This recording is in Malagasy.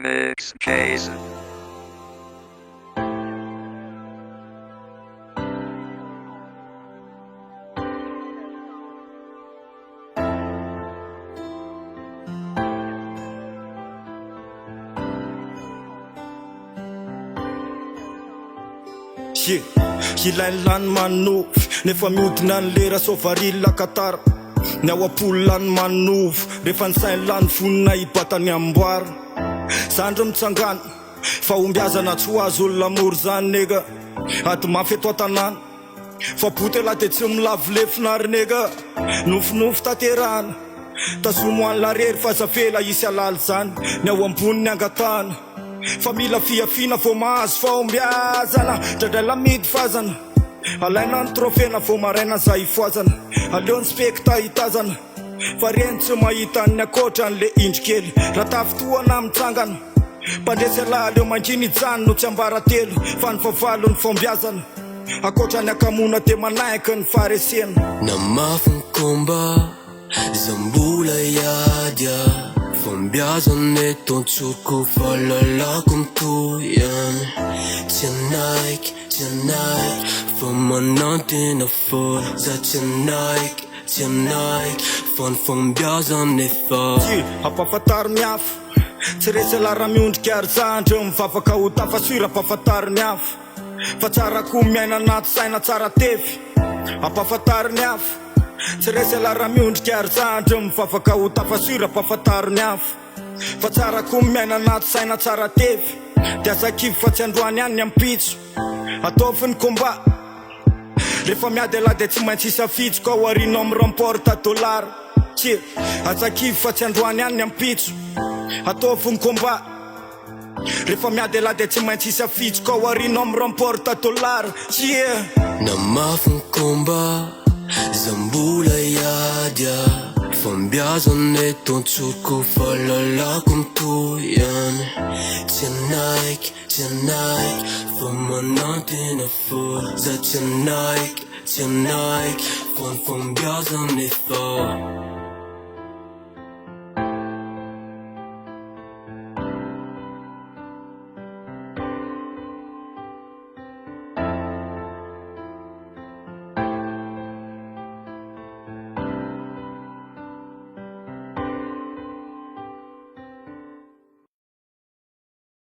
Mix Jason. Ilainy lany manovy nefa mihodina ny lera sovarila katara ny ao apolo lany manovy rehefa ny sainy lany vonina hibatany amboara zandry mitsangana fa ombiazana tsy ho azo olona mory zany nega ady mafy eto an-tanàna fa botela de tsy milavolefina ary nega nofinofy taterahana tazomo any larery fa zavela isy alala zany ny ao ambony ny angatahana fa mila fiafina vo mahazo faombiazana drandray lamidy fazana alaina ny trofena vo maraina zay ifoazana aleo ny spekta hitazana fa reny tsy mahita ny akoatra n'le indry kely raha tafitoana mitsangana mpandresy alahy leo manginy jany no tsy ambara telo fa ny vavalo ny faombiazana akoatra ny akamona de manaiky ny faharesena na mafy ny komba zambola iadya fombiazana eto antsoko fahalalako mitoyany tsy anaiky fa manantena fola za tsy anaiky fa ny fombiazana efa ampafatary miafo tsy resy lara miondrika ary zandry mivavaka ho tafasira ampafatary miafo fa tsara ko miaina anaty saina tsara tefy ampafatary miafo tsy resy lara miondrika ary zandry mivavaka ho tafasira ampafatary miafo fa tsara ko miaina anaty saina tsara tefy de azakivo fa tsy androany any ny ampitso ataovy ny komba rehefa miady ala de tsy maintsy isafitsoko ao arino amy remporta dollar tsie azakivo fa tsy androany any ny ampitso ataovy ny komba rehefa miady ala de tsy maintsy isafitsoko ao arino amy remporta dollar tsie na mafy ny komba zambola iadya fombiazana eto antsoko fahalalako mitoyany tsy anaiky fa manantena fola za tsy anaiky fa ny fombiazana efa